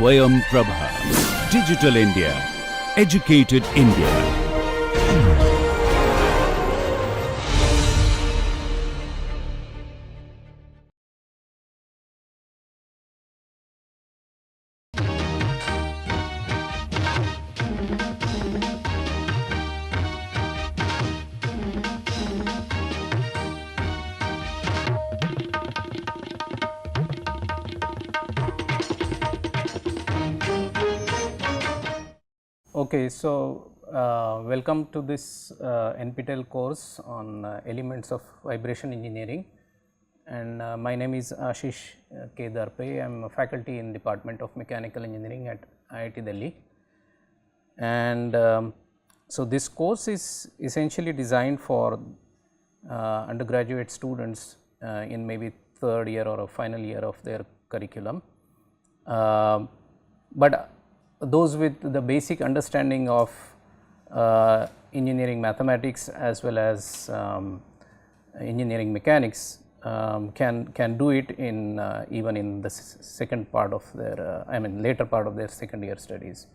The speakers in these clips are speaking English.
Swayam Prabha. Digital India. Educated India. Okay, so welcome to this NPTEL course on elements of vibration engineering, and my name is Ashish K. Darpe. I am a faculty in Department of Mechanical Engineering at IIT Delhi, and so this course is essentially designed for undergraduate students in maybe third year or a final year of their curriculum, but those with the basic understanding of engineering mathematics as well as engineering mechanics can do it in even in the second part of their later part of their second year studies.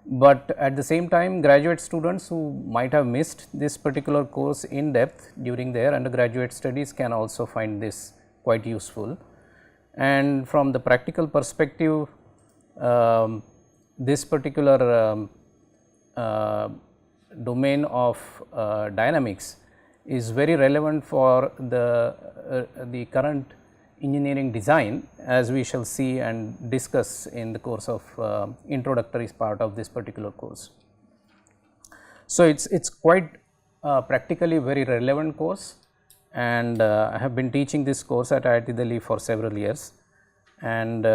But at the same time, graduate students who might have missed this particular course in depth during their undergraduate studies can also find this quite useful. And from the practical perspective, this particular domain of dynamics is very relevant for the current engineering design, as we shall see and discuss in the course of introductory part of this particular course. So, it is quite practically very relevant course, and I have been teaching this course at IIT Delhi for several years, and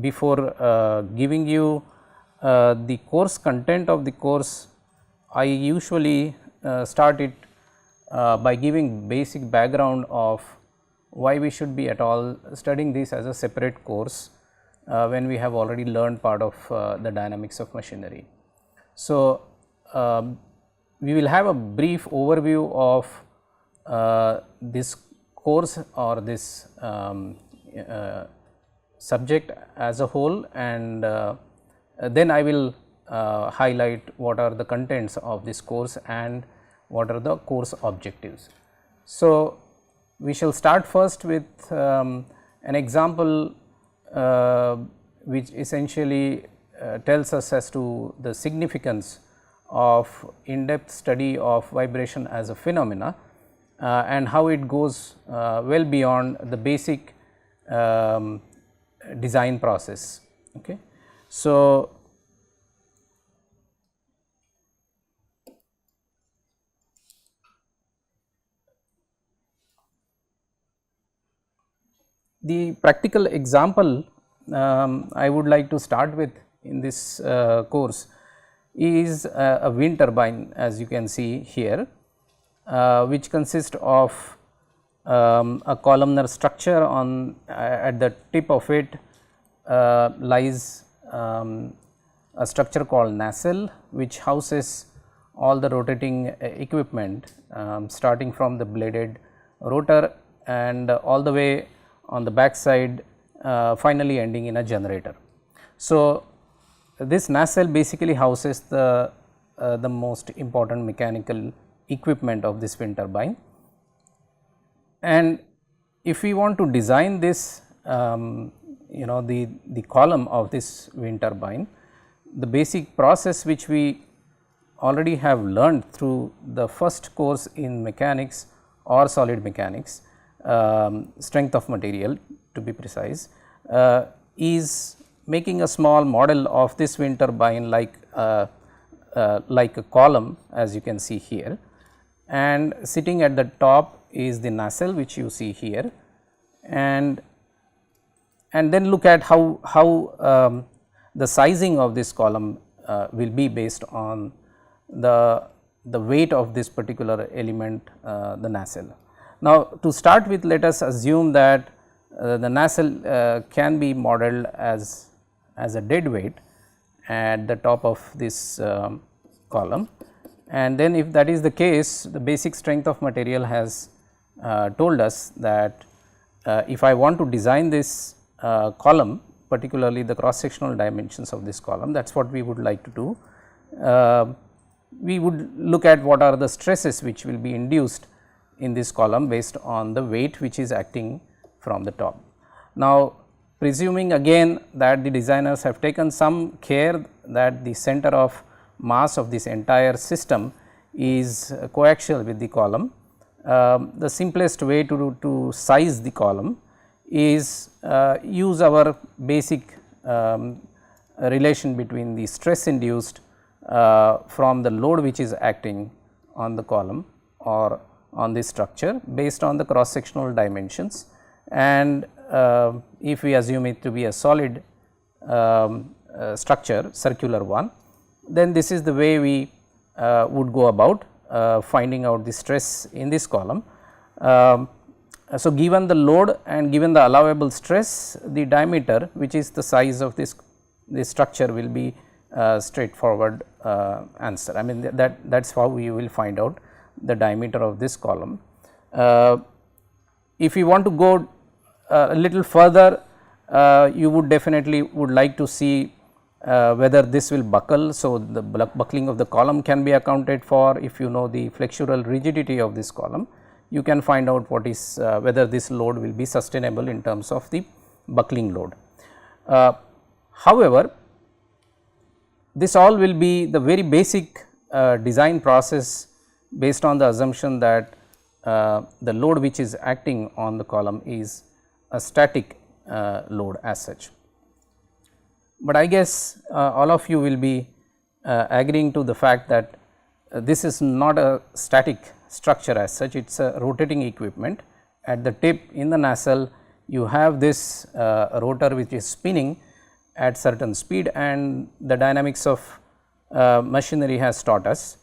before giving you the course content of the course, I usually start it by giving basic background of why we should be at all studying this as a separate course when we have already learned part of the dynamics of machinery. So, we will have a brief overview of this course or this subject as a whole, and then I will highlight what are the contents of this course and what are the course objectives. So, we shall start first with an example which essentially tells us as to the significance of in-depth study of vibration as a phenomena and how it goes well beyond the basic design process. Okay. So, the practical example I would like to start with in this course is a wind turbine, as you can see here, which consists of a columnar structure. On at the tip of it lies a structure called nacelle, which houses all the rotating equipment starting from the bladed rotor and all the way on the back side, finally ending in a generator. So, this nacelle basically houses the most important mechanical equipment of this wind turbine. And if we want to design this the column of this wind turbine, the basic process which we already have learned through the first course in mechanics or solid mechanics, strength of material to be precise, is making a small model of this wind turbine like a column, as you can see here, and sitting at the top is the nacelle which you see here, and then look at how the sizing of this column will be based on the weight of this particular element, the nacelle. Now, to start with, let us assume that the nacelle can be modeled as a dead weight at the top of this column, and then if that is the case, the basic strength of material has told us that if I want to design this column particularly the cross sectional dimensions of this column. That is what we would like to do. We would look at what are the stresses which will be induced in this column based on the weight which is acting from the top. Now, presuming again that the designers have taken some care that the center of mass of this entire system is coaxial with the column, the simplest way to size the column is use our basic relation between the stress induced from the load which is acting on the column or on this structure based on the cross sectional dimensions, and if we assume it to be a solid structure, circular one, then this is the way we would go about finding out the stress in this column. So, given the load and given the allowable stress, the diameter which is the size of this structure will be straightforward answer. I mean that is how we will find out the diameter of this column. If you want to go a little further, you would definitely would like to see whether this will buckle. So, the buckling of the column can be accounted for. If you know the flexural rigidity of this column, you can find out what is whether this load will be sustainable in terms of the buckling load. However, this all will be the very basic design process based on the assumption that the load which is acting on the column is a static load as such. But I guess all of you will be agreeing to the fact that this is not a static structure as such, it is a rotating equipment. At the tip in the nacelle, you have this rotor which is spinning at certain speed, and the dynamics of machinery has taught us.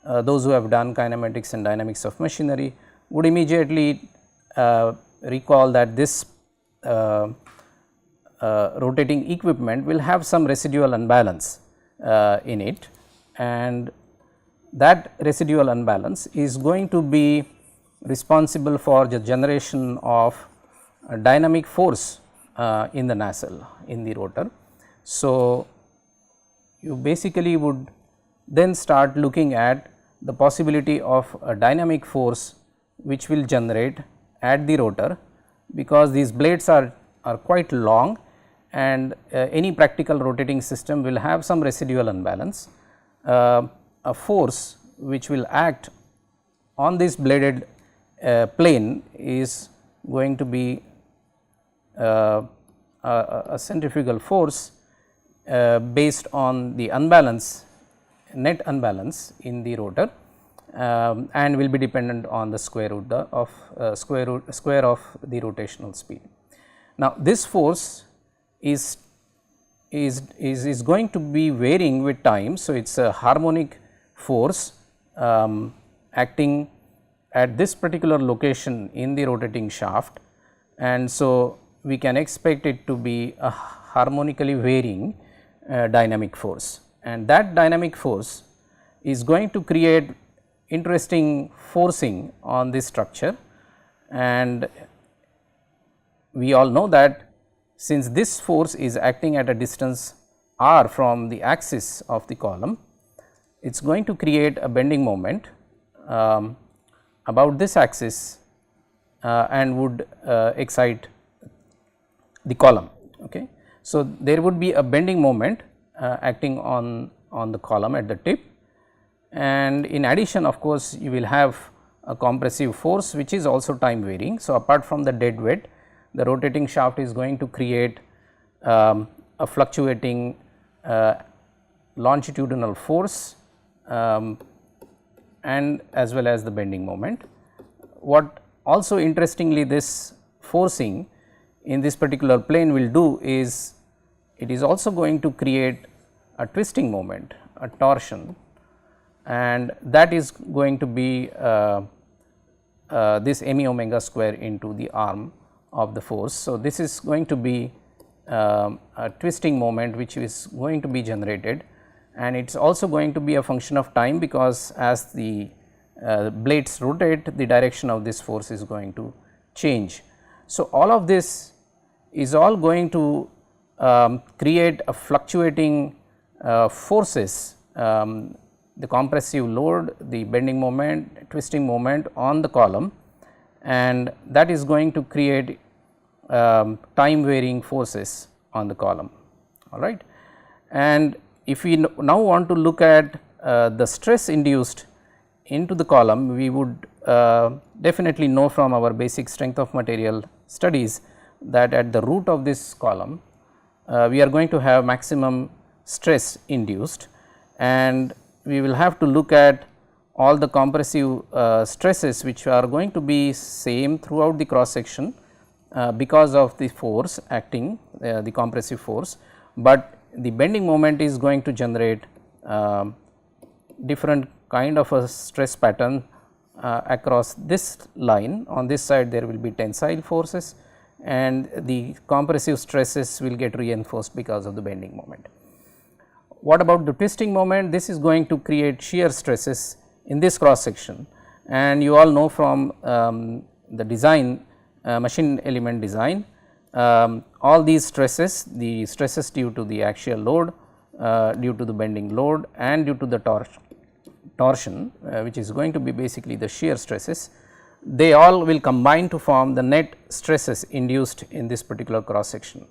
Those who have done kinematics and dynamics of machinery would immediately recall that this rotating equipment will have some residual unbalance in it, and that residual unbalance is going to be responsible for the generation of a dynamic force in the nacelle, in the rotor. So, you basically would then start looking at the possibility of a dynamic force which will generate at the rotor, because these blades are quite long, and any practical rotating system will have some residual unbalance. A force which will act on this bladed plane is going to be a centrifugal force based on the unbalance, net unbalance in the rotor, and will be dependent on the square root of square of the rotational speed. Now, this force is going to be varying with time. So, it is a harmonic force acting at this particular location in the rotating shaft, and so we can expect it to be a harmonically varying dynamic force, and that dynamic force is going to create interesting forcing on this structure. And we all know that since this force is acting at a distance r from the axis of the column, it is going to create a bending moment about this axis and would excite the column. Okay. So, there would be a bending moment acting on the column at the tip, and in addition, of course, you will have a compressive force which is also time varying. So, apart from the dead weight, the rotating shaft is going to create a fluctuating longitudinal force and as well as the bending moment. What also interestingly this forcing in this particular plane will do is, it is also going to create a twisting moment, a torsion, and that is going to be this m e omega square into the arm of the force. So, this is going to be a twisting moment which is going to be generated, and it is also going to be a function of time, because as the blades rotate, the direction of this force is going to change. So, all of this is all going to create a fluctuating forces, the compressive load, the bending moment, twisting moment on the column, and that is going to create time varying forces on the column, all right. And if we now want to look at the stress induced into the column, we would definitely know from our basic strength of material studies that at the root of this column we are going to have maximum stress induced, and we will have to look at all the compressive stresses which are going to be same throughout the cross section because of the force acting, the compressive force, but the bending moment is going to generate different kind of a stress pattern across this line. On this side there will be tensile forces, and the compressive stresses will get reinforced because of the bending moment. What about the twisting moment? This is going to create shear stresses in this cross section, and you all know from the design, machine element design, all these stresses, the stresses due to the axial load, due to the bending load, and due to the torsion which is going to be basically the shear stresses, they all will combine to form the net stresses induced in this particular cross section,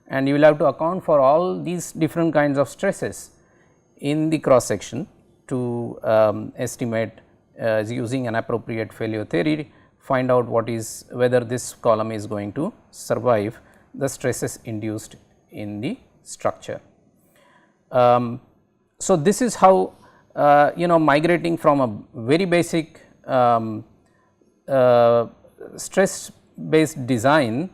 and you will have to account for all these different kinds of stresses in the cross section to estimate using an appropriate failure theory, find out what is, whether this column is going to survive the stresses induced in the structure. So, this is how migrating from a very basic stress based design,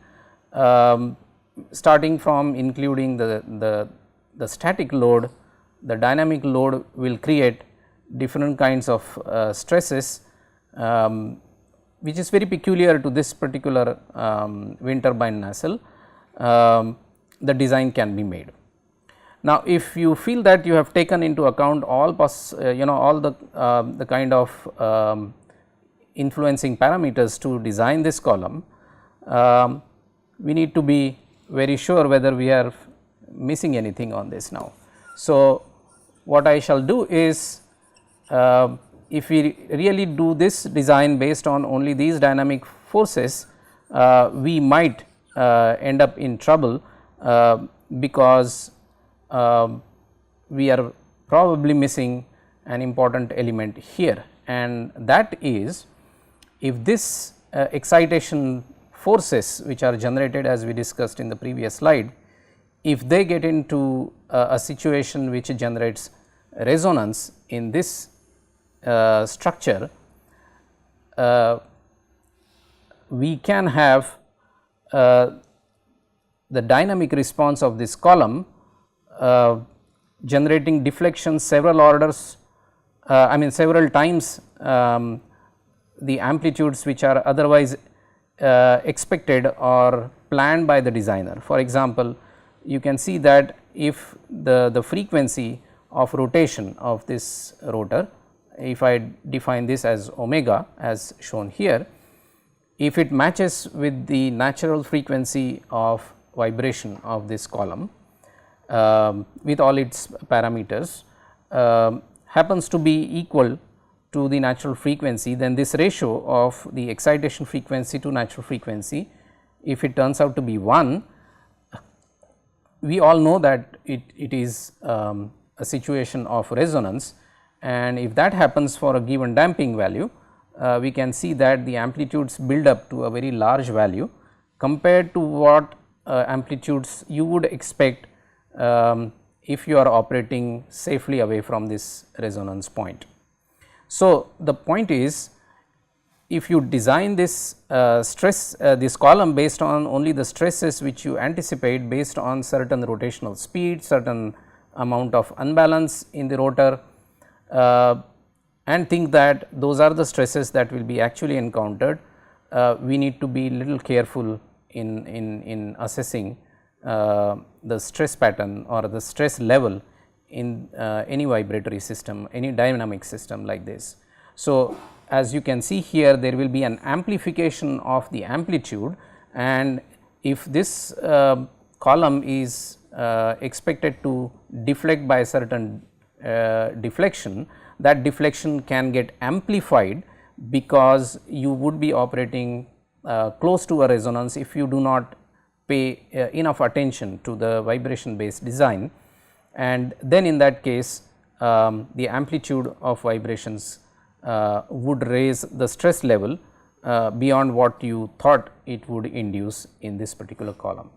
starting from including the static load, the dynamic load will create different kinds of stresses, which is very peculiar to this particular wind turbine nacelle. The design can be made. Now, if you feel that you have taken into account all all the kind of influencing parameters to design this column, we need to be very sure whether we are missing anything on this now. So, what I shall do is, if we really do this design based on only these dynamic forces, we might end up in trouble because we are probably missing an important element here, and that is, if this excitation forces which are generated as we discussed in the previous slide, if they get into a situation which generates resonance in this structure, we can have the dynamic response of this column generating deflections several orders, several times the amplitudes which are otherwise expected or planned by the designer. For example, you can see that if the frequency of rotation of this rotor, if I define this as omega as shown here, if it matches with the natural frequency of vibration of this column with all its parameters happens to be equal to the natural frequency, then this ratio of the excitation frequency to natural frequency, if it turns out to be 1, we all know that it is a situation of resonance, and if that happens for a given damping value, we can see that the amplitudes build up to a very large value compared to what amplitudes you would expect if you are operating safely away from this resonance point. So, the point is, if you design this this column based on only the stresses which you anticipate based on certain rotational speed, certain amount of unbalance in the rotor, and think that those are the stresses that will be actually encountered, we need to be little careful in assessing the stress pattern or the stress level in any vibratory system, any dynamic system like this. So, as you can see here, there will be an amplification of the amplitude, and if this column is expected to deflect by a certain deflection, that deflection can get amplified because you would be operating close to a resonance if you do not pay enough attention to the vibration based design, and then in that case the amplitude of vibrations would raise the stress level beyond what you thought it would induce in this particular column.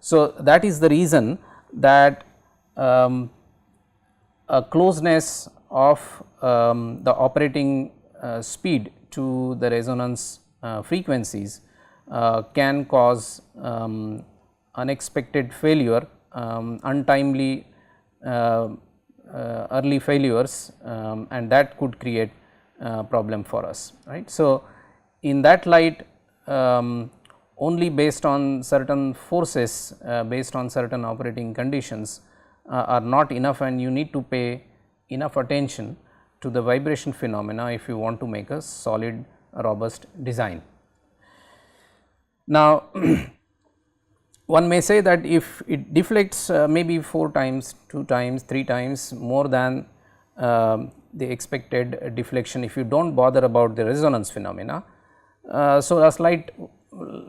So, that is the reason that a closeness of the operating speed to the resonance frequencies can cause unexpected failure, untimely early failures, and that could create problem for us, right. So, in that light, only based on certain forces, based on certain operating conditions are not enough, and you need to pay enough attention to the vibration phenomena if you want to make a solid robust design. Now, one may say that if it deflects maybe 4 times, 2 times, 3 times more than the expected deflection, if you do not bother about the resonance phenomena, so a slight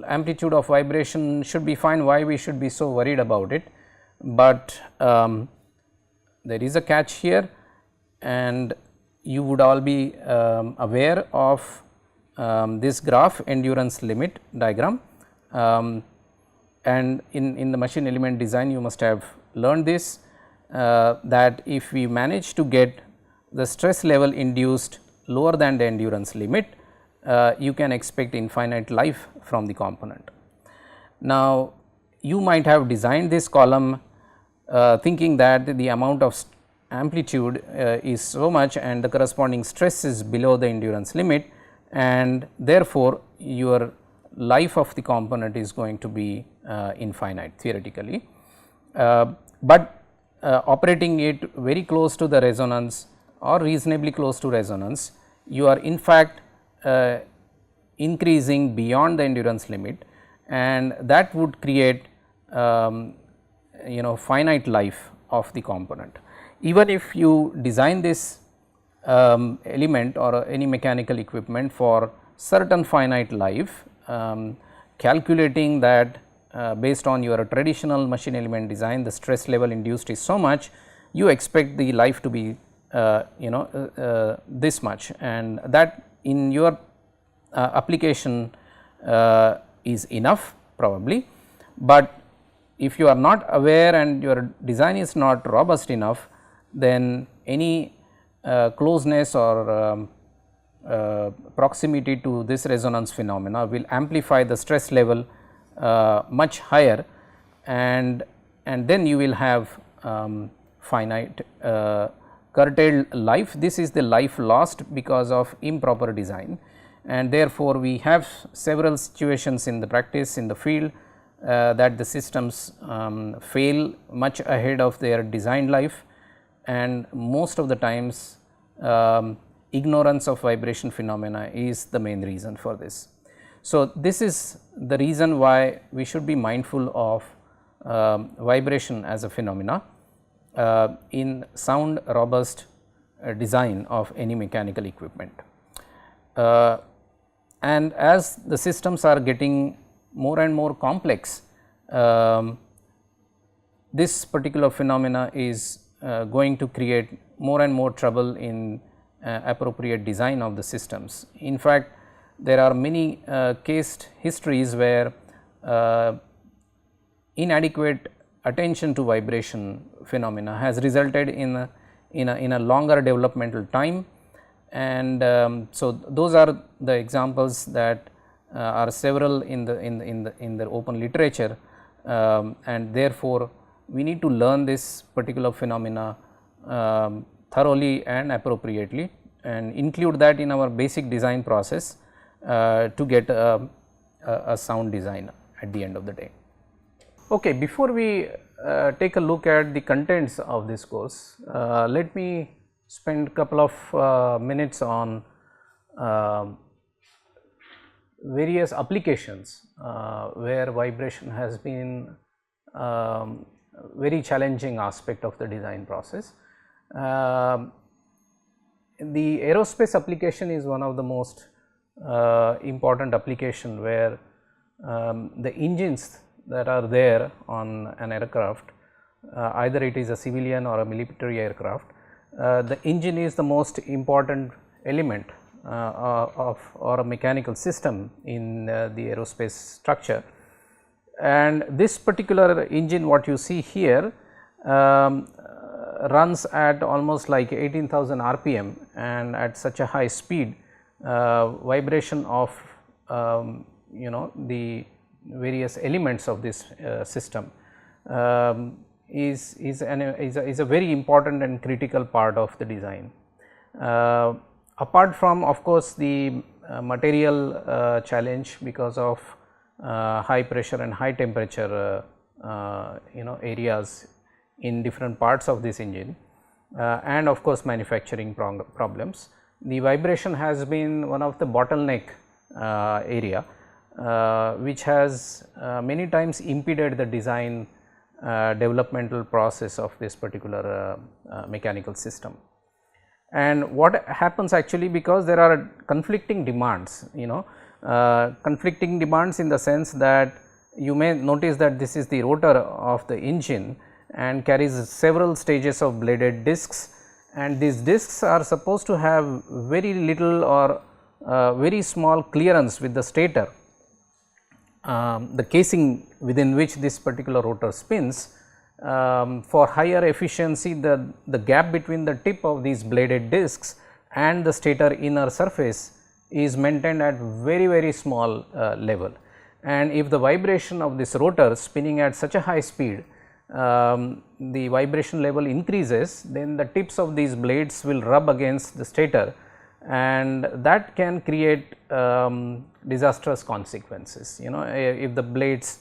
amplitude of vibration should be fine, why we should be so worried about it. But there is a catch here, and you would all be aware of this graph endurance limit diagram, and in the machine element design you must have learned this, that if we manage to get the stress level induced lower than the endurance limit, you can expect infinite life from the component. Now, you might have designed this column thinking that the amount of amplitude is so much and the corresponding stress is below the endurance limit, and therefore, your life of the component is going to be infinite theoretically, but operating it very close to the resonance or reasonably close to resonance, you are in fact increasing beyond the endurance limit, and that would create finite life of the component. Even if you design this element or any mechanical equipment for certain finite life, calculating that based on your traditional machine element design, the stress level induced is so much, you expect the life to be this much, and that in your application is enough probably. But if you are not aware and your design is not robust enough, then any closeness or proximity to this resonance phenomena will amplify the stress level much higher, and then you will have finite curtailed life. This is the life lost because of improper design, and therefore, we have several situations in the practice in the field that the systems fail much ahead of their design life, and most of the times ignorance of vibration phenomena is the main reason for this. So, this is the reason why we should be mindful of vibration as a phenomena in sound robust design of any mechanical equipment. And as the systems are getting more and more complex, this particular phenomena is going to create more and more trouble in appropriate design of the systems. In fact, there are many case histories where inadequate attention to vibration phenomena has resulted in a longer developmental time, and so those are the examples that are several in the open literature, and therefore, we need to learn this particular phenomena thoroughly and appropriately and include that in our basic design process to get a sound design at the end of the day. Okay, before we take a look at the contents of this course, let me spend a couple of minutes on various applications where vibration has been very challenging aspect of the design process. The aerospace application is one of the most important application where the engines that are there on an aircraft, either it is a civilian or a military aircraft, the engine is the most important element or a mechanical system in the aerospace structure. And this particular engine what you see here runs at almost like 18,000 rpm, and at such a high speed vibration of the various elements of this system is a very important and critical part of the design. Apart from, of course, the material challenge because of high pressure and high temperature areas in different parts of this engine, and of course manufacturing problems, the vibration has been one of the bottleneck area which has many times impeded the design developmental process of this particular mechanical system. And what happens actually, because there are conflicting demands, conflicting demands in the sense that you may notice that this is the rotor of the engine and carries several stages of bladed discs, and these discs are supposed to have very little or very small clearance with the stator, the casing within which this particular rotor spins. For higher efficiency, the gap between the tip of these bladed discs and the stator inner surface is maintained at very small level. And if the vibration of this rotor spinning at such a high speed, the vibration level increases, then the tips of these blades will rub against the stator, and that can create disastrous consequences. If the blades,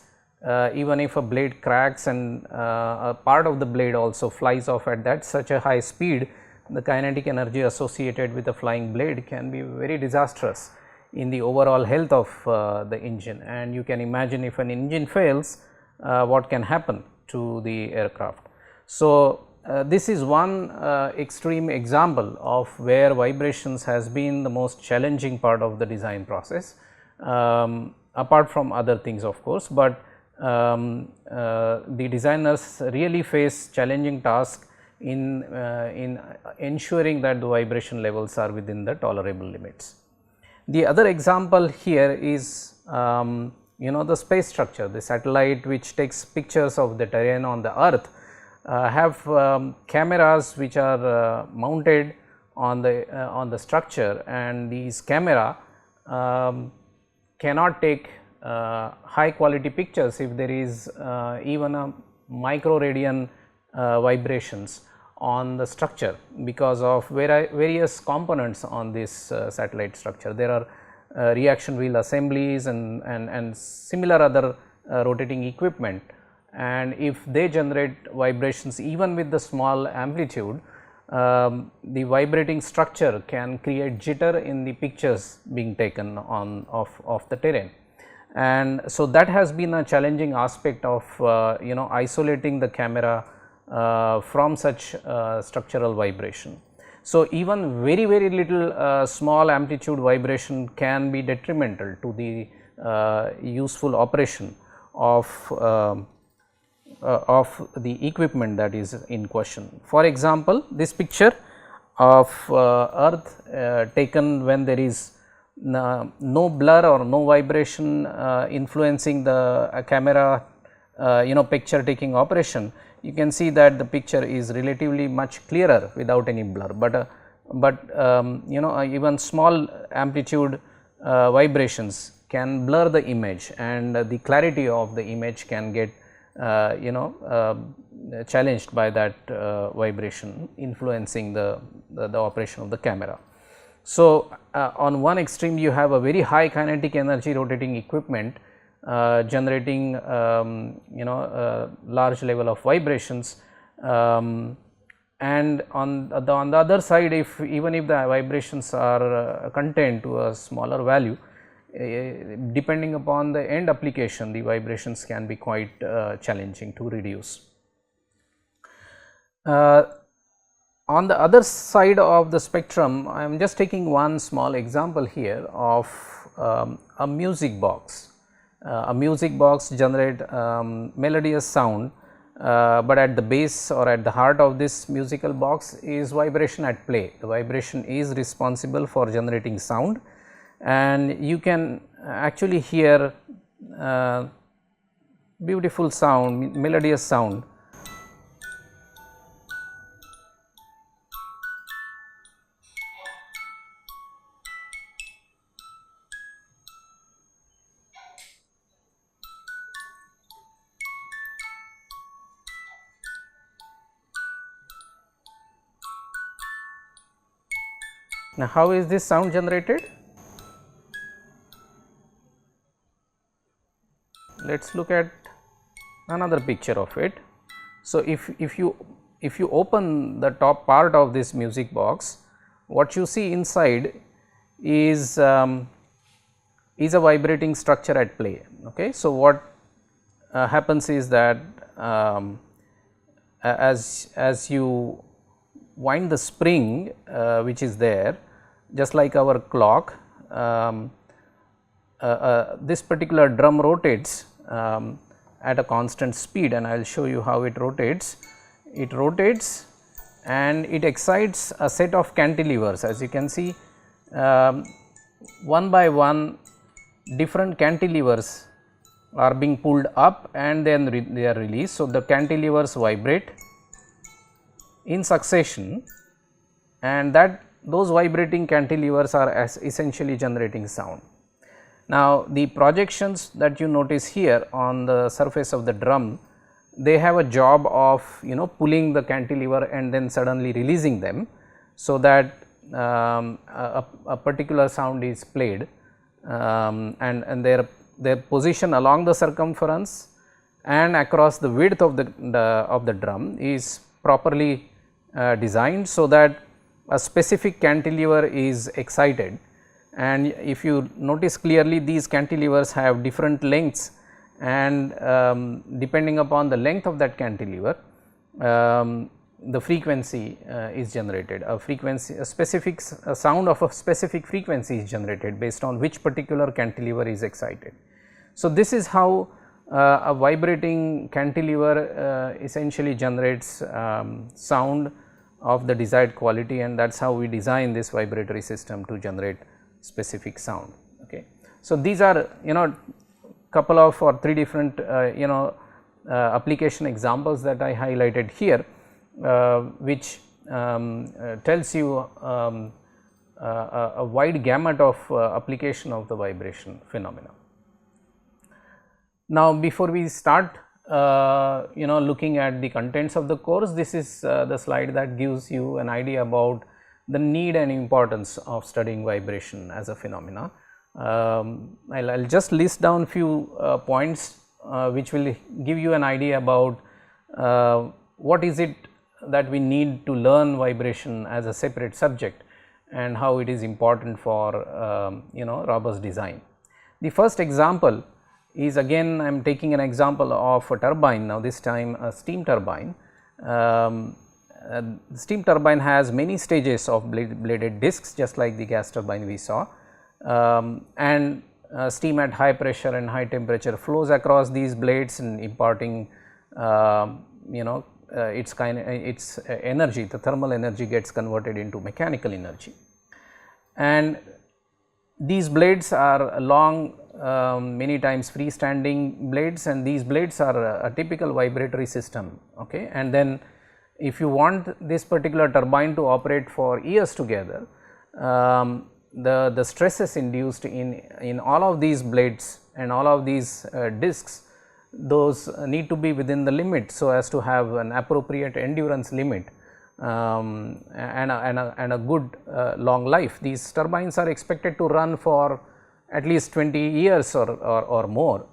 even if a blade cracks and a part of the blade also flies off at that such a high speed, the kinetic energy associated with the flying blade can be very disastrous in the overall health of the engine. And you can imagine, if an engine fails, what can happen to the aircraft. So, this is one extreme example of where vibrations has been the most challenging part of the design process, apart from other things of course, but the designers really face challenging tasks in ensuring that the vibration levels are within the tolerable limits. The other example here is the space structure. The satellite which takes pictures of the terrain on the earth have cameras which are mounted on the structure, and these camera cannot take high quality pictures if there is even a micro radian vibrations on the structure because of various components on this satellite structure. There are reaction wheel assemblies and similar other rotating equipment, and if they generate vibrations even with the small amplitude, the vibrating structure can create jitter in the pictures being taken of the terrain. And so that has been a challenging aspect of isolating the camera from such structural vibration. So even very little small amplitude vibration can be detrimental to the useful operation of the equipment that is in question. For example, this picture of earth taken when there is no blur or no vibration influencing the camera picture taking operation, you can see that the picture is relatively much clearer without any blur, but even small amplitude vibrations can blur the image, and the clarity of the image can get challenged by that vibration influencing the operation of the camera. So, on one extreme you have a very high kinetic energy rotating equipment generating large level of vibrations, and on the other side, even if the vibrations are contained to a smaller value, depending upon the end application, the vibrations can be quite challenging to reduce. On the other side of the spectrum, I am just taking one small example here of a music box. A music box generate melodious sound, but at the base or at the heart of this musical box is vibration at play. The vibration is responsible for generating sound, and you can actually hear beautiful sound, melodious sound. Now, how is this sound generated? Let us look at another picture of it. So, if you open the top part of this music box, what you see inside is a vibrating structure at play. Okay. So, what happens is that as you wind the spring which is there, just like our clock, this particular drum rotates at a constant speed, and I will show you how it rotates. It rotates and it excites a set of cantilevers. As you can see, one by one different cantilevers are being pulled up and then they are released. So, the cantilevers vibrate in succession, and those vibrating cantilevers are essentially generating sound. Now, the projections that you notice here on the surface of the drum, they have a job of pulling the cantilever and then suddenly releasing them, so that a particular sound is played, and their position along the circumference and across the width of the drum is properly designed, so that a specific cantilever is excited. And if you notice clearly, these cantilevers have different lengths, and depending upon the length of that cantilever, the frequency is generated. A sound of a specific frequency is generated based on which particular cantilever is excited. So, this is how a vibrating cantilever essentially generates sound of the desired quality, and that is how we design this vibratory system to generate specific sound. Okay. So, these are couple of or three different application examples that I highlighted here, which tells you a wide gamut of application of the vibration phenomena. Now, before we start looking at the contents of the course, this is the slide that gives you an idea about the need and importance of studying vibration as a phenomena. I'll just list down few points which will give you an idea about what is it that we need to learn vibration as a separate subject and how it is important for robust design. The first example is, again I am taking an example of a turbine, now this time a steam turbine. The steam turbine has many stages of bladed discs, just like the gas turbine we saw, and steam at high pressure and high temperature flows across these blades and imparting its energy, the thermal energy gets converted into mechanical energy. And these blades are long, many times freestanding blades, and these blades are a typical vibratory system. Okay. And then if you want this particular turbine to operate for years together, the stresses induced in all of these blades and all of these discs, those need to be within the limit, so as to have an appropriate endurance limit and a good long life. These turbines are expected to run for at least 20 years or more,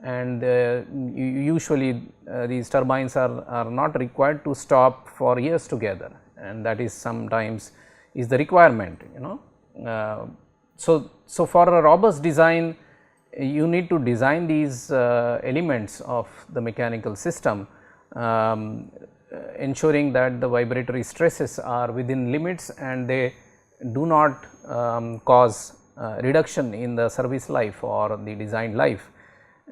and usually these turbines are not required to stop for years together, and that is sometimes is the requirement. So for a robust design, you need to design these elements of the mechanical system ensuring that the vibratory stresses are within limits and they do not cause reduction in the service life or the design life,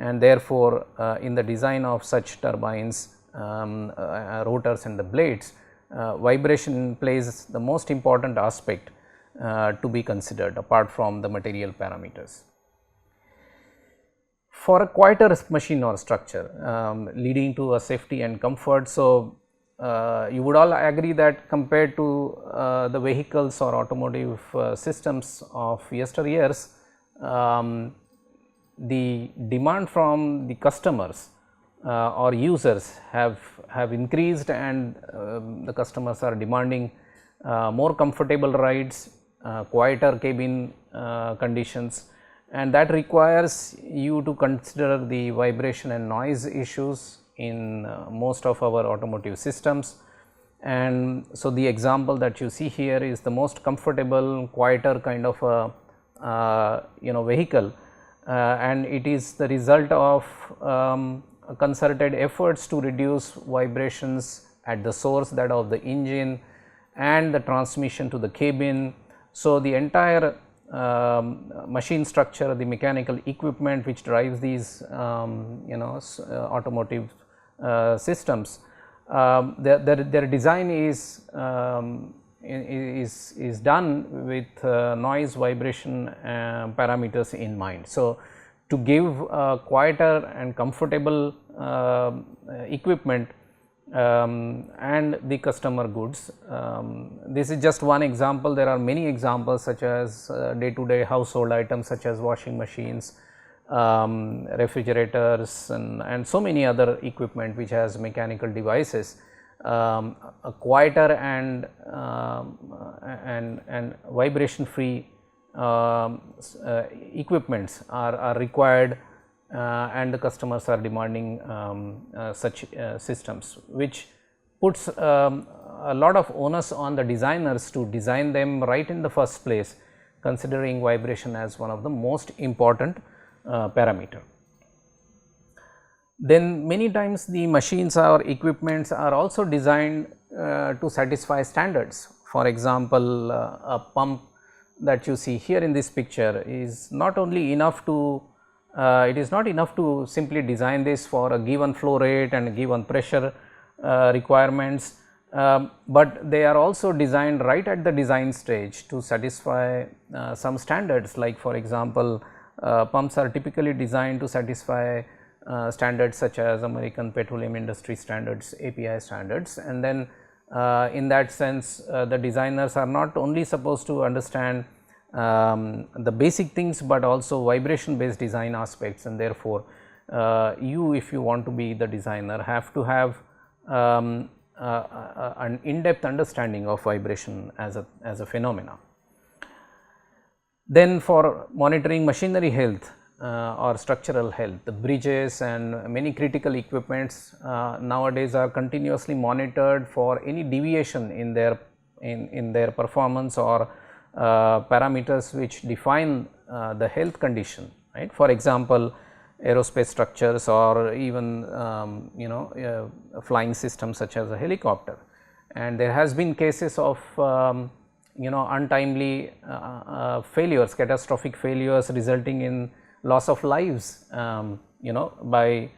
and therefore, in the design of such turbines, rotors and the blades, vibration plays the most important aspect to be considered apart from the material parameters. For a quieter machine or structure leading to a safety and comfort. So, you would all agree that compared to the vehicles or automotive systems of yesteryears, the demand from the customers or users have increased, and the customers are demanding more comfortable rides, quieter cabin conditions, and that requires you to consider the vibration and noise issues in most of our automotive systems. And so, the example that you see here is the most comfortable, quieter kind of a vehicle, and it is the result of concerted efforts to reduce vibrations at the source, that of the engine and the transmission to the cabin. So, the entire machine structure, the mechanical equipment which drives these automotive systems, their design is done with noise, vibration parameters in mind. So, to give quieter and comfortable equipment and the customer goods. This is just one example. There are many examples such as day to day household items such as washing machines, refrigerators, and so many other equipment which has mechanical devices. A quieter and vibration free equipments are required, and the customers are demanding such systems, which puts a lot of onus on the designers to design them right in the first place, considering vibration as one of the most important parameter. Then many times the machines or equipments are also designed to satisfy standards. For example, a pump that you see here in this picture is not only enough to it is not enough to simply design this for a given flow rate and given pressure requirements, but they are also designed right at the design stage to satisfy some standards. Like for example, pumps are typically designed to satisfy standards such as American Petroleum Industry Standards, API standards, and then in that sense the designers are not only supposed to understand the basic things, but also vibration based design aspects, and therefore, you, if you want to be the designer, have to have an in-depth understanding of vibration as a phenomena. Then for monitoring machinery health or structural health, the bridges and many critical equipments nowadays are continuously monitored for any deviation in their performance or parameters which define the health condition, right. For example, aerospace structures or even flying systems such as a helicopter, and there has been cases of untimely failures, catastrophic failures resulting in loss of lives, by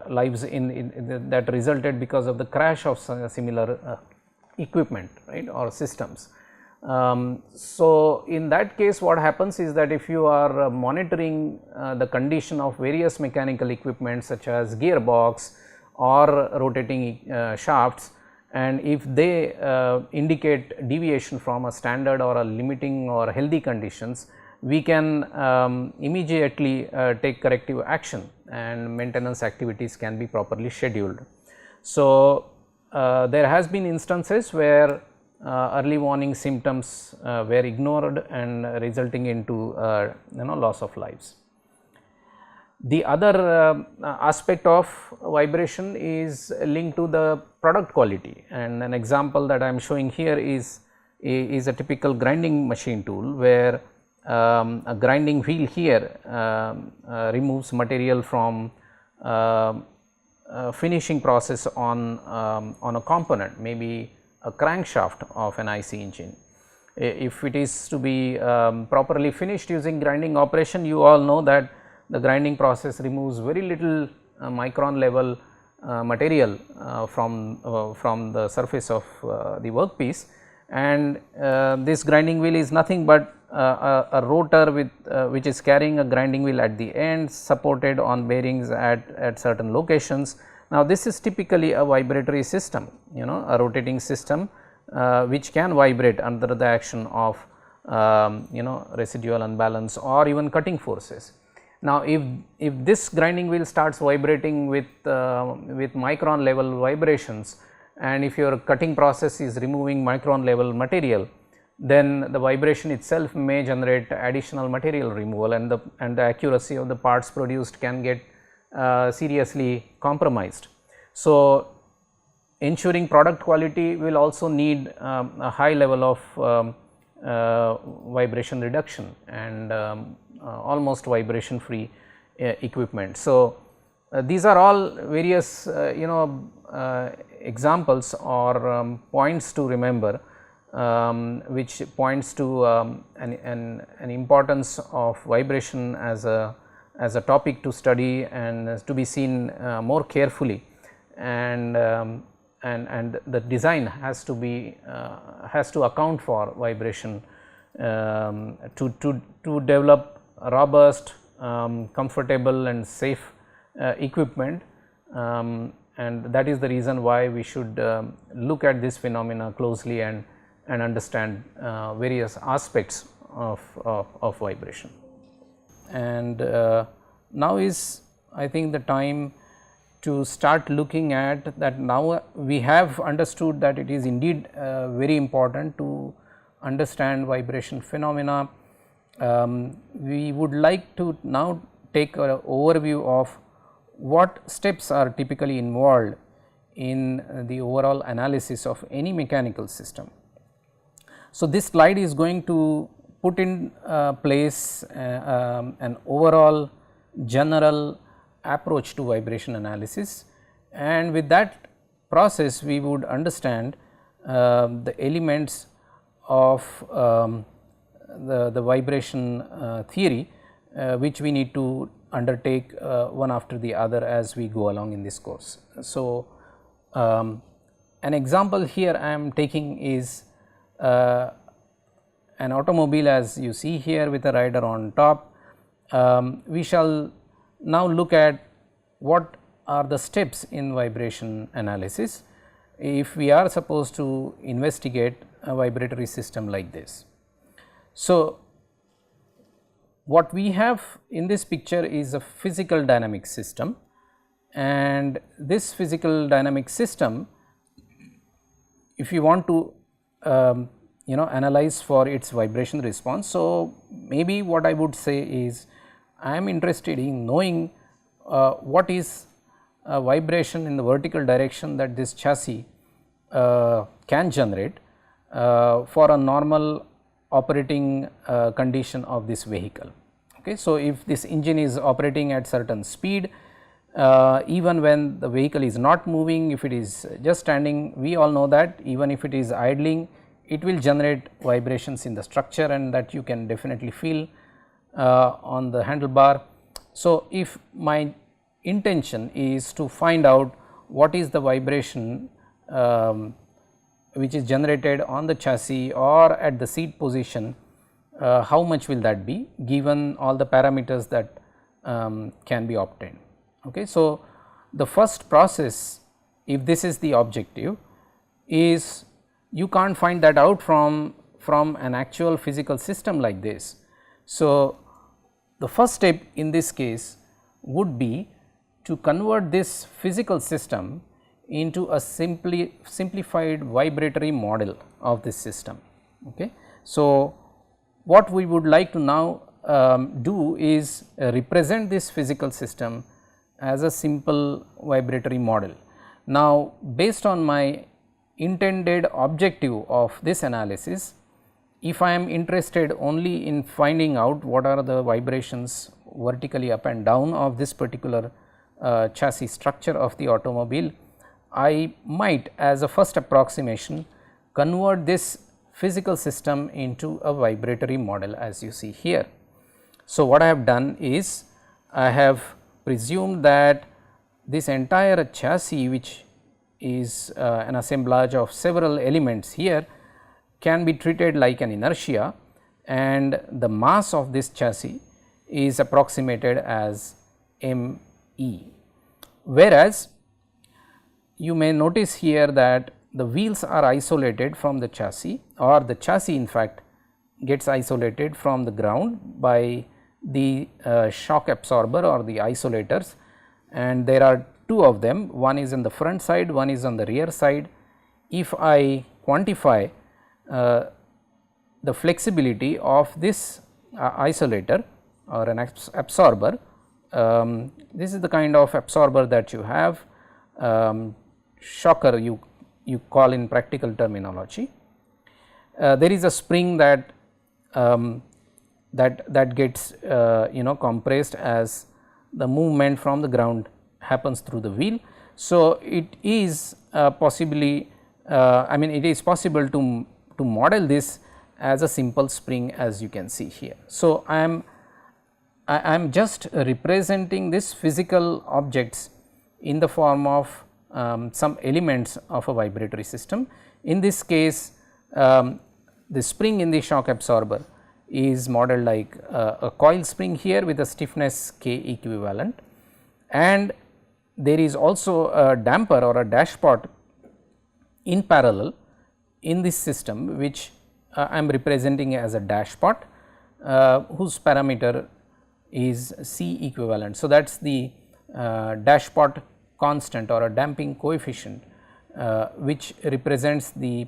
lives in that resulted because of the crash of similar equipment, right, or systems. So, in that case what happens is that if you are monitoring the condition of various mechanical equipment such as gearbox or rotating shafts, and if they indicate deviation from a standard or a limiting or healthy conditions, we can immediately take corrective action and maintenance activities can be properly scheduled. So, there has been instances where early warning symptoms were ignored and resulting into loss of lives. The other aspect of vibration is linked to the product quality, and an example that I am showing here is a typical grinding machine tool, where a grinding wheel here removes material from finishing process on a component, maybe a crankshaft of an IC engine. If it is to be properly finished using grinding operation, you all know that the grinding process removes very little micron level material from the surface of the workpiece, and this grinding wheel is nothing but a rotor with which is carrying a grinding wheel at the end, supported on bearings at certain locations. Now, this is typically a vibratory system, a rotating system which can vibrate under the action of residual unbalance or even cutting forces. Now, if this grinding wheel starts vibrating with micron level vibrations, and if your cutting process is removing micron level material, then the vibration itself may generate additional material removal, and the accuracy of the parts produced can get seriously compromised. So, ensuring product quality will also need a high level of vibration reduction and almost vibration free equipment. So, these are all various examples or points to remember, which points to an importance of vibration as a topic to study and to be seen more carefully, and the design has to account for vibration to develop robust, comfortable and safe equipment, and that is the reason why we should look at this phenomena closely and understand various aspects of vibration. And now is, I think, the time to start looking at that. Now we have understood that it is indeed very important to understand vibration phenomena. We would like to now take an overview of what steps are typically involved in the overall analysis of any mechanical system. So, this slide is going to put in place an overall general approach to vibration analysis, and with that process we would understand the elements of the vibration theory which we need to undertake one after the other as we go along in this course. So, an example here I am taking is an automobile, as you see here, with a rider on top. We shall now look at what are the steps in vibration analysis if we are supposed to investigate a vibratory system like this. So, what we have in this picture is a physical dynamic system, and this physical dynamic system, if you want to analyze for its vibration response. So, maybe what I would say is I am interested in knowing what is a vibration in the vertical direction that this chassis can generate for a normal operating condition of this vehicle. Okay. So, if this engine is operating at certain speed, even when the vehicle is not moving, if it is just standing, we all know that even if it is idling, it will generate vibrations in the structure, and that you can definitely feel on the handlebar. So, if my intention is to find out what is the vibration which is generated on the chassis or at the seat position, how much will that be given all the parameters that can be obtained. Okay. So, the first process, if this is the objective, is you can't find that out from an actual physical system like this. So, the first step in this case would be to convert this physical system into a simplified vibratory model of this system. Okay. So, what we would like to now do is represent this physical system as a simple vibratory model. Now, based on my intended objective of this analysis, if I am interested only in finding out what are the vibrations vertically up and down of this particular chassis structure of the automobile, I might, as a first approximation, convert this physical system into a vibratory model as you see here. So, what I have done is I have presumed that this entire chassis, which is an assemblage of several elements here, can be treated like an inertia, and the mass of this chassis is approximated as m e. Whereas, you may notice here that the wheels are isolated from the chassis, or the chassis in fact gets isolated from the ground by the shock absorber or the isolators, and there are two of them, one is on the front side, one is on the rear side. If I quantify the flexibility of this isolator or an absorber, this is the kind of absorber that you have, shocker you call in practical terminology. There is a spring that that gets compressed as the movement from the ground happens through the wheel. So, it is possibly it is possible to model this as a simple spring, as you can see here. So, I am just representing this physical objects in the form of some elements of a vibratory system. In this case, the spring in the shock absorber is modeled like a coil spring here with a stiffness K equivalent, and there is also a damper or a dashpot in parallel in this system, which I am representing as a dashpot whose parameter is C equivalent. So, that is the dashpot constant or a damping coefficient which represents the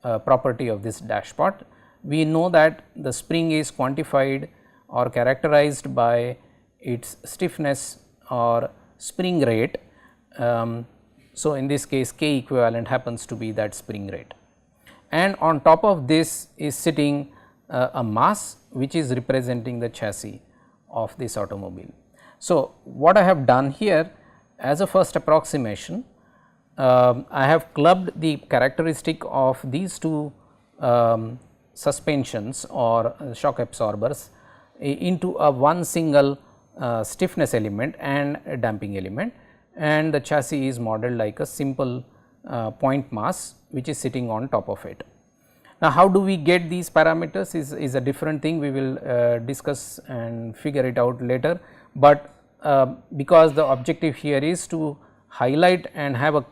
property of this dashpot. We know that the spring is quantified or characterized by its stiffness or spring rate. So, in this case K equivalent happens to be that spring rate, and on top of this is sitting a mass which is representing the chassis of this automobile. So, what I have done here as a first approximation, I have clubbed the characteristic of these two suspensions or shock absorbers into a one single stiffness element and a damping element, and the chassis is modeled like a simple point mass which is sitting on top of it. Now, how do we get these parameters is a different thing, we will discuss and figure it out later, but because the objective here is to highlight and have a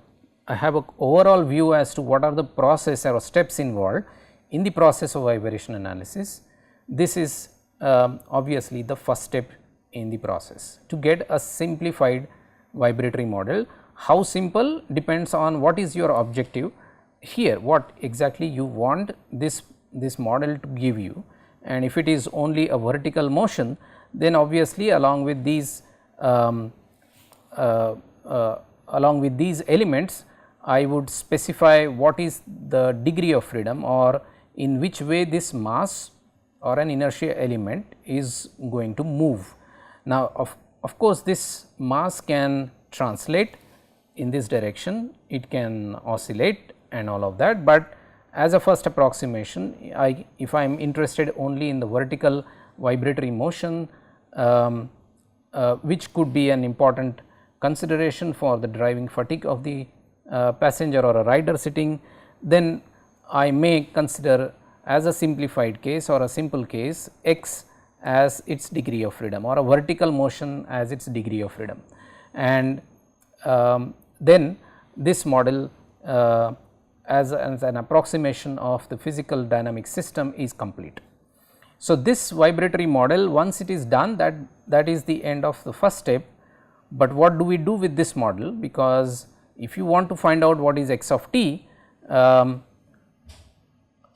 overall view as to what are the process or steps involved in the process of vibration analysis. This is obviously the first step in the process to get a simplified vibratory model. How simple depends on what is your objective here, what exactly you want this model to give you, and if it is only a vertical motion, then obviously along with these elements I would specify what is the degree of freedom or in which way this mass or an inertia element is going to move. Now, of course, this mass can translate in this direction, it can oscillate and all of that, but as a first approximation, if I am interested only in the vertical vibratory motion, which could be an important consideration for the driving fatigue of the passenger or a rider sitting, then I may consider as a simplified case or a simple case x as its degree of freedom or a vertical motion as its degree of freedom, and then this model as an approximation of the physical dynamic system is complete. So, this vibratory model, once it is done, that is the end of the first step, but what do we do with this model? Because if you want to find out what is x of t,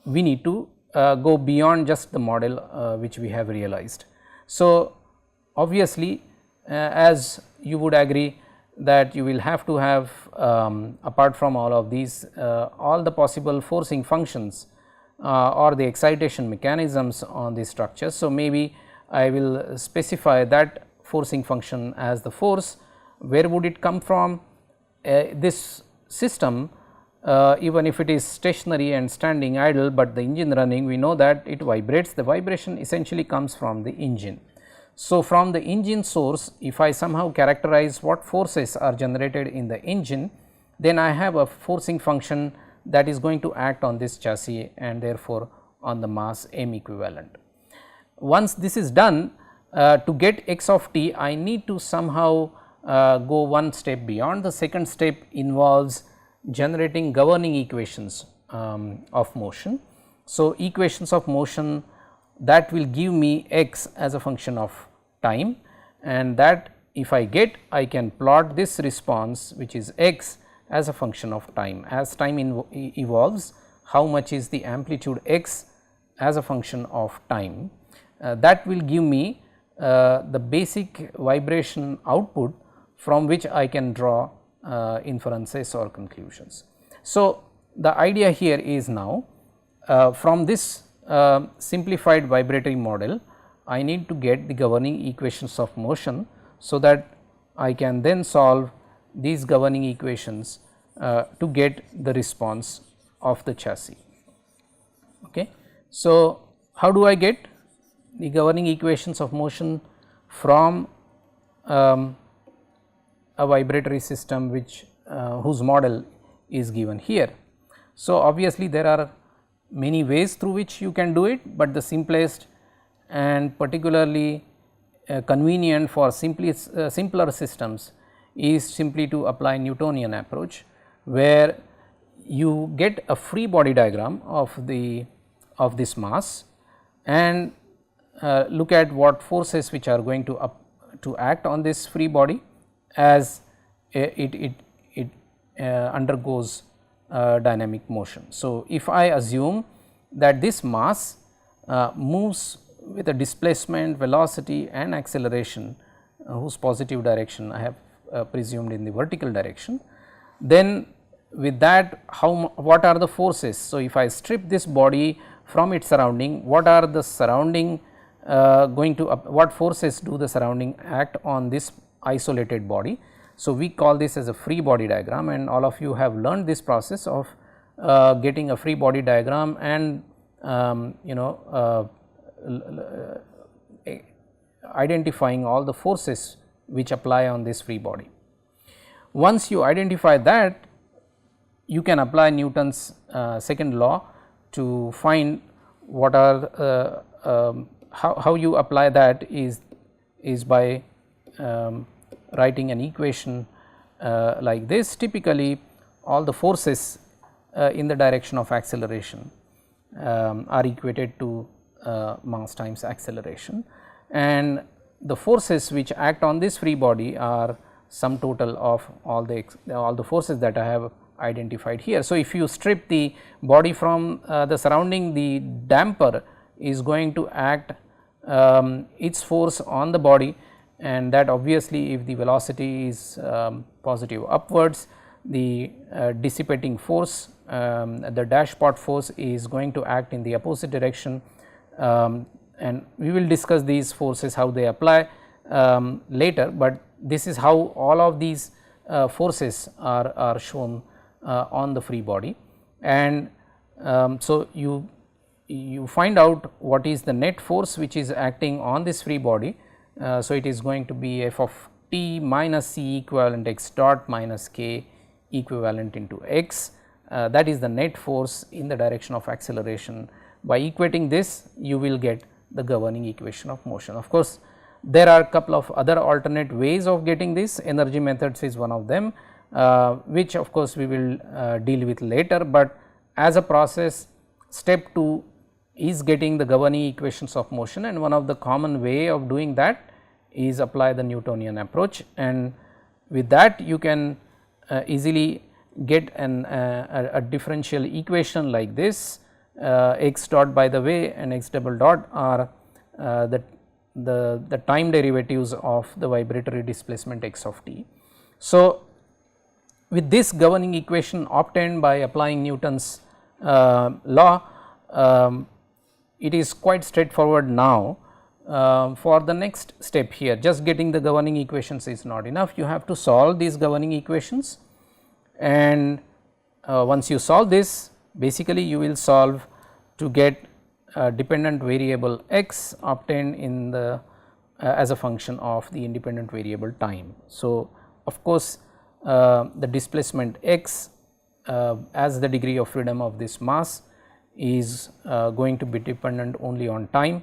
we need to go beyond just the model which we have realized. So, obviously, as you would agree that you will have to have apart from all of these all the possible forcing functions or the excitation mechanisms on the structure. So, maybe I will specify that forcing function as the force Where would it come from? This system, even if it is stationary and standing idle, but the engine running, we know that it vibrates. The vibration essentially comes from the engine. So, from the engine source, if I somehow characterize what forces are generated in the engine, then I have a forcing function that is going to act on this chassis and therefore, on the mass m equivalent. Once this is done, to get x of t, I need to somehow go one step beyond. The second step involves generating governing equations of motion. So, equations of motion that will give me x as a function of time, and that if I get, I can plot this response which is x as a function of time. As time evolves, how much is the amplitude x as a function of time, that will give me the basic vibration output from which I can draw inferences or conclusions. So, the idea here is now from this simplified vibratory model, I need to get the governing equations of motion, so that I can then solve these governing equations to get the response of the chassis. Okay. So, how do I get the governing equations of motion from a vibratory system which whose model is given here? So, obviously, there are many ways through which you can do it, but the simplest and particularly convenient for simpler systems is simply to apply Newtonian approach, where you get a free body diagram of this mass and look at what forces which are going to act on this free body as it undergoes dynamic motion. So, if I assume that this mass moves with a displacement, velocity and acceleration whose positive direction I have presumed in the vertical direction, then with that what are the forces? So, if I strip this body from its surrounding, what are the surrounding what forces do the surrounding act on this isolated body? So, we call this as a free body diagram, and all of you have learned this process of getting a free body diagram and identifying all the forces which apply on this free body. Once you identify that, you can apply Newton's second law to find what are how you apply that is by writing an equation like this. Typically, all the forces in the direction of acceleration are equated to mass times acceleration, and the forces which act on this free body are sum total of all the forces that I have identified here. So, if you strip the body from the surrounding, the damper is going to act its force on the body, and that obviously if the velocity is positive upwards, the dissipating force, the dashpot force is going to act in the opposite direction, and we will discuss these forces how they apply later, but this is how all of these forces are shown on the free body. And so, you find out what is the net force which is acting on this free body. So, it is going to be f of t minus c equivalent x dot minus k equivalent into x, that is the net force in the direction of acceleration. By equating this, you will get the governing equation of motion. Of course, there are a couple of other alternate ways of getting this. Energy methods is one of them, which of course we will deal with later, but as a process, step 2 is getting the governing equations of motion, and one of the common way of doing that is apply the Newtonian approach, and with that you can easily get a differential equation like this. X dot, by the way, and x double dot are the time derivatives of the vibratory displacement x of t. So, with this governing equation obtained by applying Newton's law, it is quite straightforward now for the next step here, just getting the governing equations is not enough, you have to solve these governing equations, and once you solve this, basically you will solve to get a dependent variable x obtained in the as a function of the independent variable time. So, of course, the displacement x as the degree of freedom of this mass is going to be dependent only on time,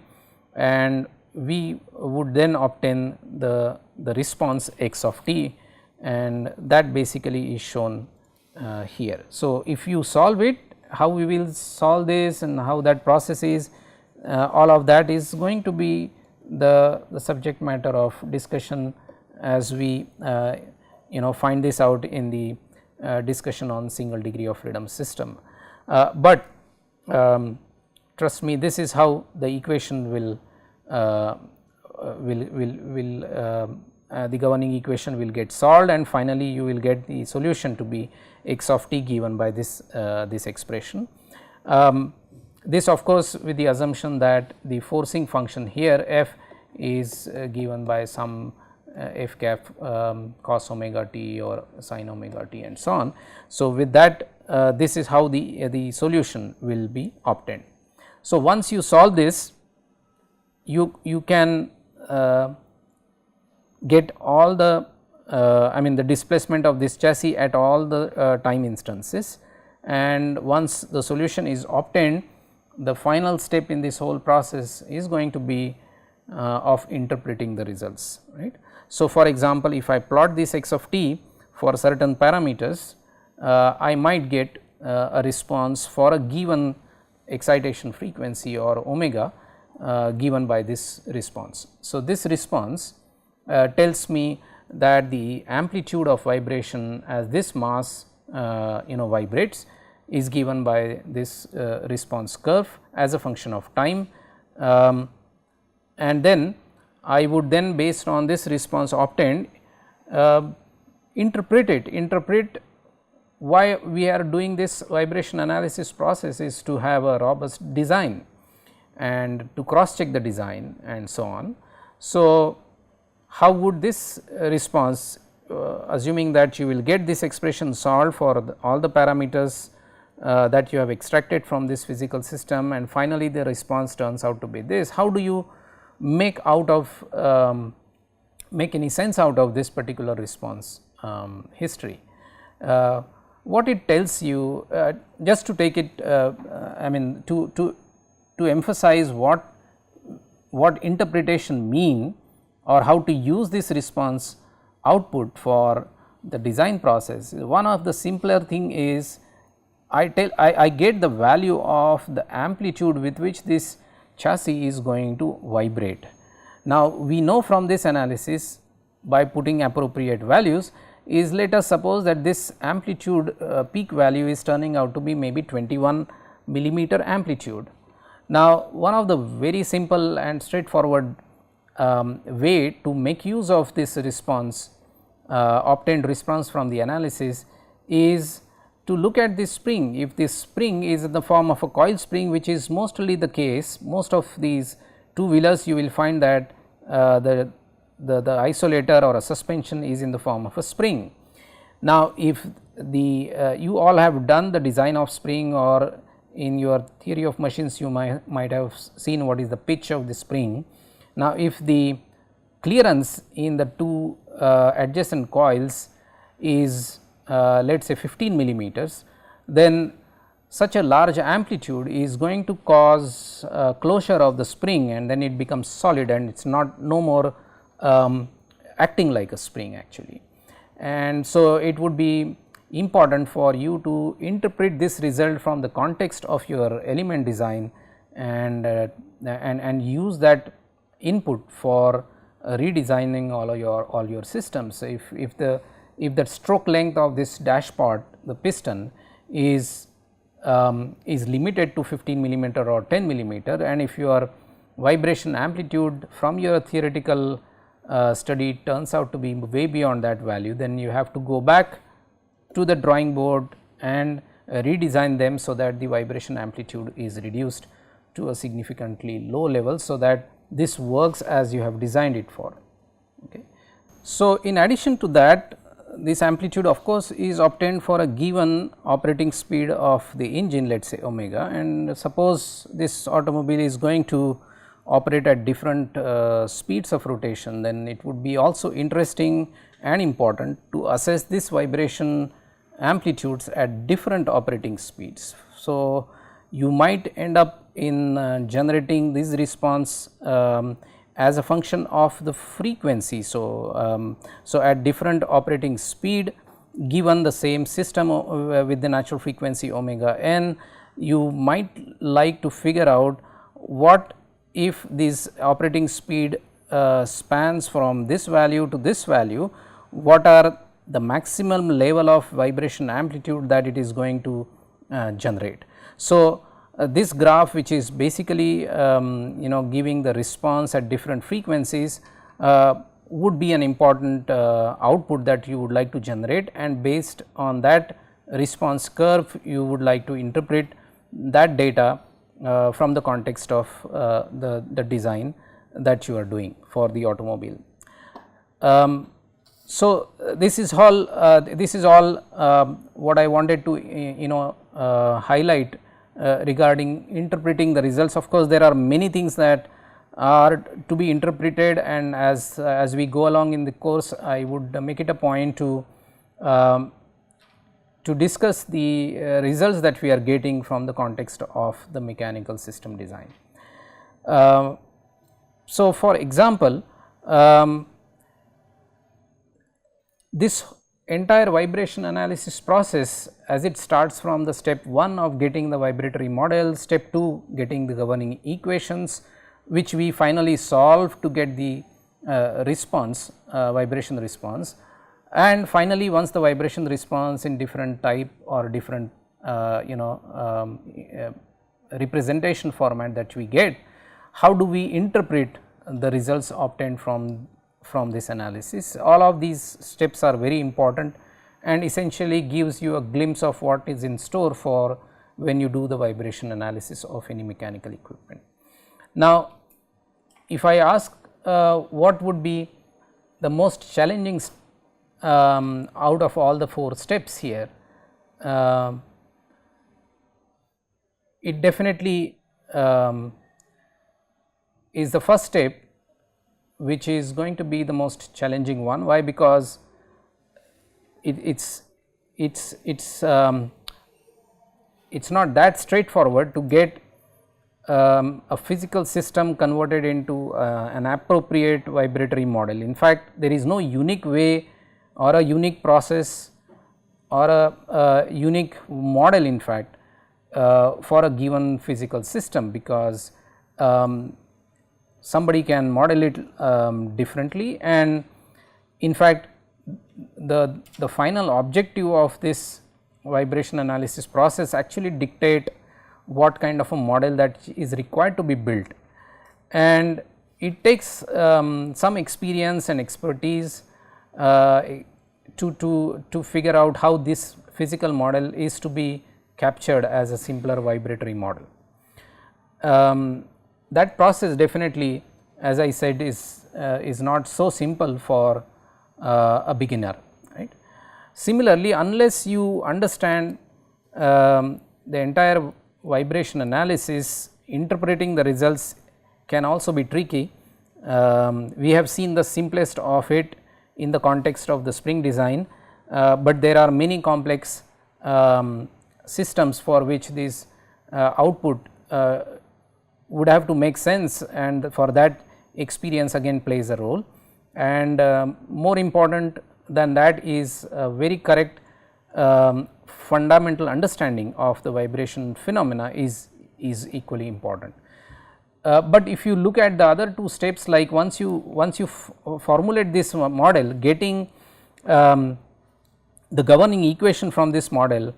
and we would then obtain the response x of t, and that basically is shown here. So, if you solve it, how we will solve this and how that process is, all of that is going to be the subject matter of discussion as we find this out in the discussion on single degree of freedom system. But trust me, this is how the equation will the governing equation will get solved, and finally you will get the solution to be x of t given by this this expression. This of course with the assumption that the forcing function here f is given by some f cap cos omega t or sin omega t and so on. So, with that this is how the solution will be obtained. So, once you solve this, you can get all the I mean the displacement of this chassis at all the time instances, and once the solution is obtained, the final step in this whole process is going to be of interpreting the results, right. So, for example, if I plot this x of t for certain parameters, I might get a response for a given excitation frequency or omega given by this response. So, this response tells me that the amplitude of vibration as this mass vibrates is given by this response curve as a function of time, and then I would then based on this response obtained interpret why we are doing this vibration analysis process is to have a robust design and to cross check the design and so on. So, how would this response assuming that you will get this expression solved for all the parameters that you have extracted from this physical system, and finally the response turns out to be this, how do you make out of make any sense out of this particular response history? What it tells you, just to take it I mean to emphasize what interpretation mean or how to use this response output for the design process. One of the simpler thing is I get the value of the amplitude with which this chassis is going to vibrate. Now, we know from this analysis by putting appropriate values is, let us suppose that this amplitude peak value is turning out to be maybe 21 millimeter amplitude. Now, one of the very simple and straightforward way to make use of this response obtained response from the analysis is to look at this spring. If this spring is in the form of a coil spring, which is mostly the case, most of these two wheelers you will find that the isolator or a suspension is in the form of a spring. Now, if the you all have done the design of spring, or in your theory of machines you might have seen what is the pitch of the spring. Now, if the clearance in the two adjacent coils is let us say 15 millimeters, then such a large amplitude is going to cause closure of the spring, and then it becomes solid and it is no more acting like a spring actually. And so, it would be important for you to interpret this result from the context of your element design and use that input for redesigning all your systems. So, if the stroke length of this dashpot, the piston is limited to 15 millimeter or 10 millimeter, and if your vibration amplitude from your theoretical study turns out to be way beyond that value, then you have to go back to the drawing board and redesign them so that the vibration amplitude is reduced to a significantly low level, so that this works as you have designed it for. Okay. So, in addition to that, this amplitude of course is obtained for a given operating speed of the engine, let us say omega, and suppose this automobile is going to operate at different speeds of rotation, then it would be also interesting and important to assess this vibration amplitudes at different operating speeds. So, you might end up in generating this response as a function of the frequency. So, so at different operating speed given the same system with the natural frequency omega n, you might like to figure out what if this operating speed spans from this value to this value, what are the maximum level of vibration amplitude that it is going to generate. So, this graph which is basically giving the response at different frequencies would be an important output that you would like to generate, and based on that response curve you would like to interpret that data from the context of the design that you are doing for the automobile. So, this is all what I wanted to highlight regarding interpreting the results. Of course, there are many things that are to be interpreted, and as we go along in the course, I would make it a point to discuss the results that we are getting from the context of the mechanical system design. So, for example, this entire vibration analysis process, as it starts from the step 1 of getting the vibratory model, step 2 getting the governing equations, which we finally solve to get the response, vibration response, and finally once the vibration response in different type or different representation format that we get, how do we interpret the results obtained from this analysis. All of these steps are very important and essentially gives you a glimpse of what is in store for when you do the vibration analysis of any mechanical equipment. Now, if I ask what would be the most challenging out of all the 4 steps here, it definitely is the first step, which is going to be the most challenging one. Why? Because it's not that straightforward to get a physical system converted into an appropriate vibratory model. In fact, there is no unique way or a unique process or a unique model in fact for a given physical system, because somebody can model it differently, and in fact the final objective of this vibration analysis process actually dictate what kind of a model that is required to be built, and it takes some experience and expertise to figure out how this physical model is to be captured as a simpler vibratory model. That process definitely, as I said, is not so simple for a beginner, right. Similarly, unless you understand the entire vibration analysis, interpreting the results can also be tricky. We have seen the simplest of it in the context of the spring design, but there are many complex systems for which this output would have to make sense, and for that experience again plays a role, and more important than that is a very correct fundamental understanding of the vibration phenomena is equally important. But if you look at the other 2 steps, like once you formulate this model, getting the governing equation from this model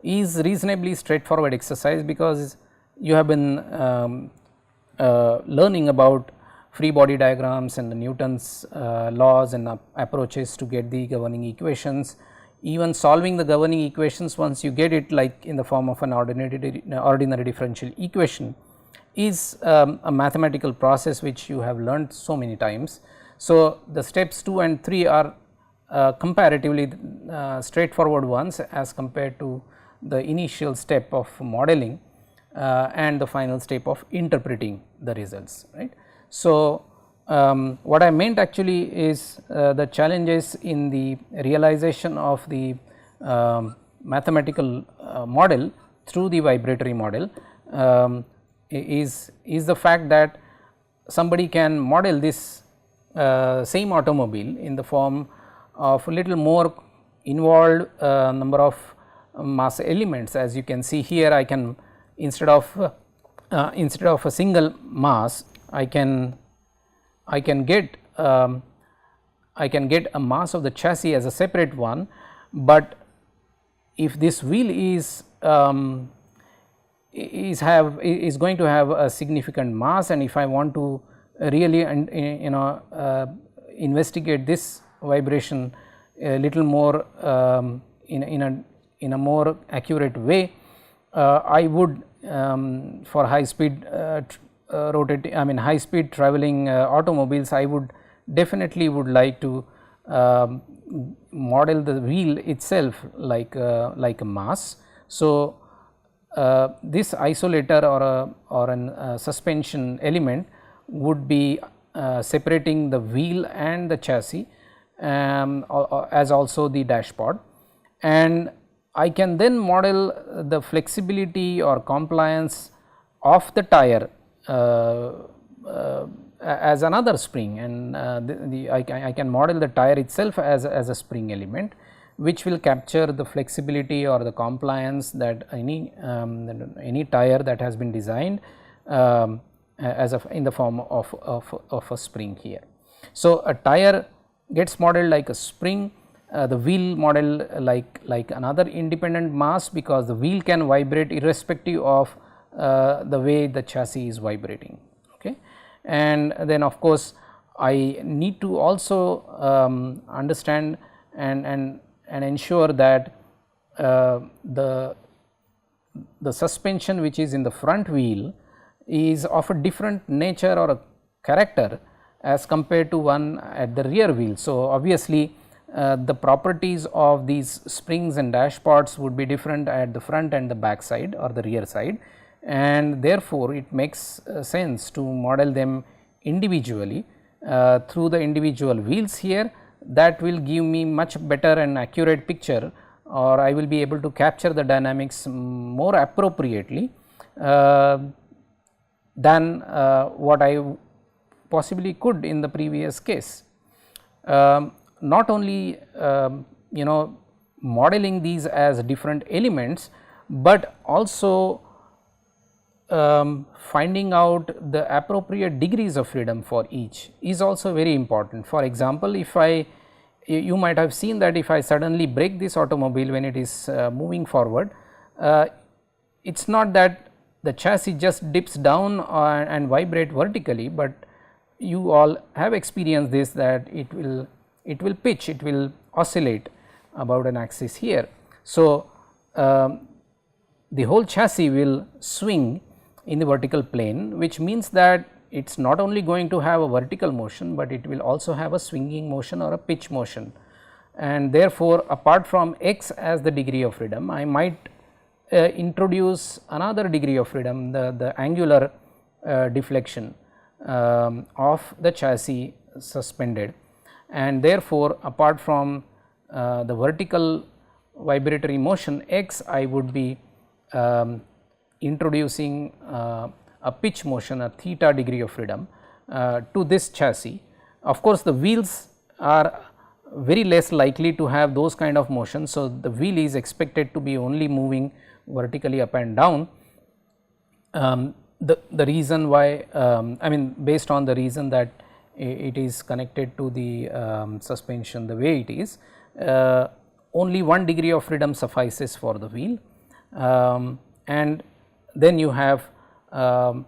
is reasonably straightforward exercise, because you have been learning about free body diagrams and the Newton's laws and approaches to get the governing equations. Even solving the governing equations, once you get it like in the form of an ordinary differential equation, is a mathematical process which you have learned so many times. So, the steps 2 and 3 are comparatively straightforward ones as compared to the initial step of modeling and the final step of interpreting the results, right. So, what I meant actually is the challenges in the realization of the mathematical model through the vibratory model is the fact that somebody can model this same automobile in the form of a little more involved number of mass elements. As you can see here, I can instead of a single mass, I can get a mass of the chassis as a separate one, but if this wheel is going to have a significant mass, and if I want to really investigate this vibration a little more in a more accurate way, I would for high speed high speed traveling automobiles, I would definitely like to model the wheel itself like a mass. So, this isolator or an suspension element would be separating the wheel and the chassis as also the dashboard, and I can then model the flexibility or compliance of the tire as another spring, and I can model the tire itself as a spring element, which will capture the flexibility or the compliance that any tire that has been designed as in the form of a spring here. So, a tire gets modeled like a spring, the wheel model like another independent mass, because the wheel can vibrate irrespective of the way the chassis is vibrating. Okay. And then of course, I need to also understand and ensure that the suspension which is in the front wheel is of a different nature or a character as compared to one at the rear wheel. So, obviously, the properties of these springs and dashboards would be different at the front and the back side or the rear side, and therefore, it makes sense to model them individually through the individual wheels here. That will give me much better and accurate picture, or I will be able to capture the dynamics more appropriately than what I possibly could in the previous case. Not only modeling these as different elements, but also finding out the appropriate degrees of freedom for each is also very important. For example, if you might have seen that if I suddenly brake this automobile when it is moving forward, it is not that the chassis just dips down and vibrate vertically, but you all have experienced this, that it will pitch, it will oscillate about an axis here. So, the whole chassis will swing in the vertical plane, which means that it is not only going to have a vertical motion, but it will also have a swinging motion or a pitch motion, and therefore, apart from x as the degree of freedom, I might introduce another degree of freedom, the angular deflection of the chassis suspended, and therefore, apart from the vertical vibratory motion x, I would be introducing a pitch motion, a theta degree of freedom to this chassis. Of course, the wheels are very less likely to have those kind of motion. So, the wheel is expected to be only moving vertically up and down. The reason why based on the reason that it is connected to the suspension the way it is, only 1 degree of freedom suffices for the wheel, and then you have 2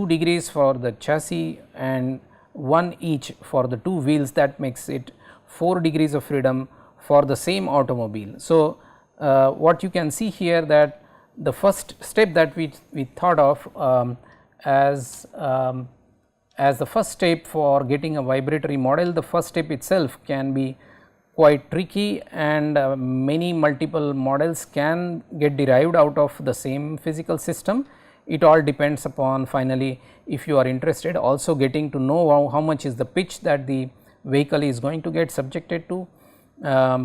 degrees for the chassis and 1 each for the 2 wheels. That makes it 4 degrees of freedom for the same automobile. So, what you can see here, that the first step that we thought of as the first step for getting a vibratory model. The first step itself can be quite tricky, and many multiple models can get derived out of the same physical system. It all depends upon finally, if you are interested, also getting to know how much is the pitch that the vehicle is going to get subjected to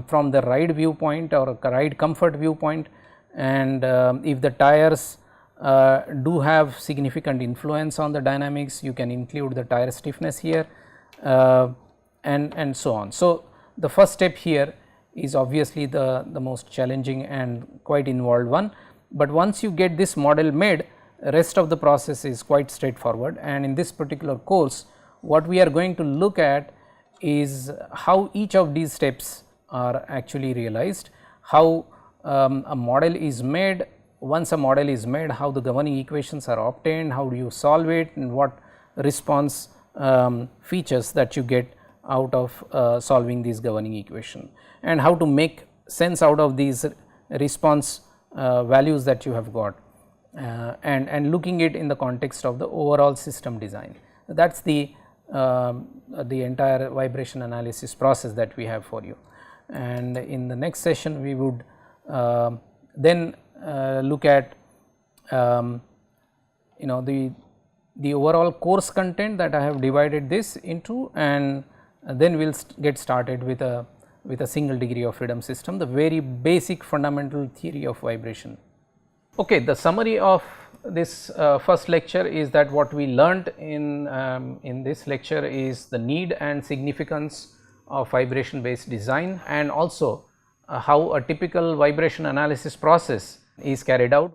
from the ride viewpoint or ride comfort viewpoint, and if the tires do have significant influence on the dynamics, you can include the tire stiffness here, and so on. So, the first step here is obviously the most challenging and quite involved one, but once you get this model made, rest of the process is quite straightforward. And in this particular course, what we are going to look at is how each of these steps are actually realized, how a model is made. Once a model is made, how the governing equations are obtained, how do you solve it, and what response features that you get out of solving these governing equation, and how to make sense out of these response values that you have got, and looking it in the context of the overall system design. That is the entire vibration analysis process that we have for you. And in the next session, we would then look at the overall course content that I have divided this into, and then we will get started with a single degree of freedom system, the very basic fundamental theory of vibration. Okay, the summary of this first lecture is that what we learnt in this lecture is the need and significance of vibration based design, and also how a typical vibration analysis process is carried out.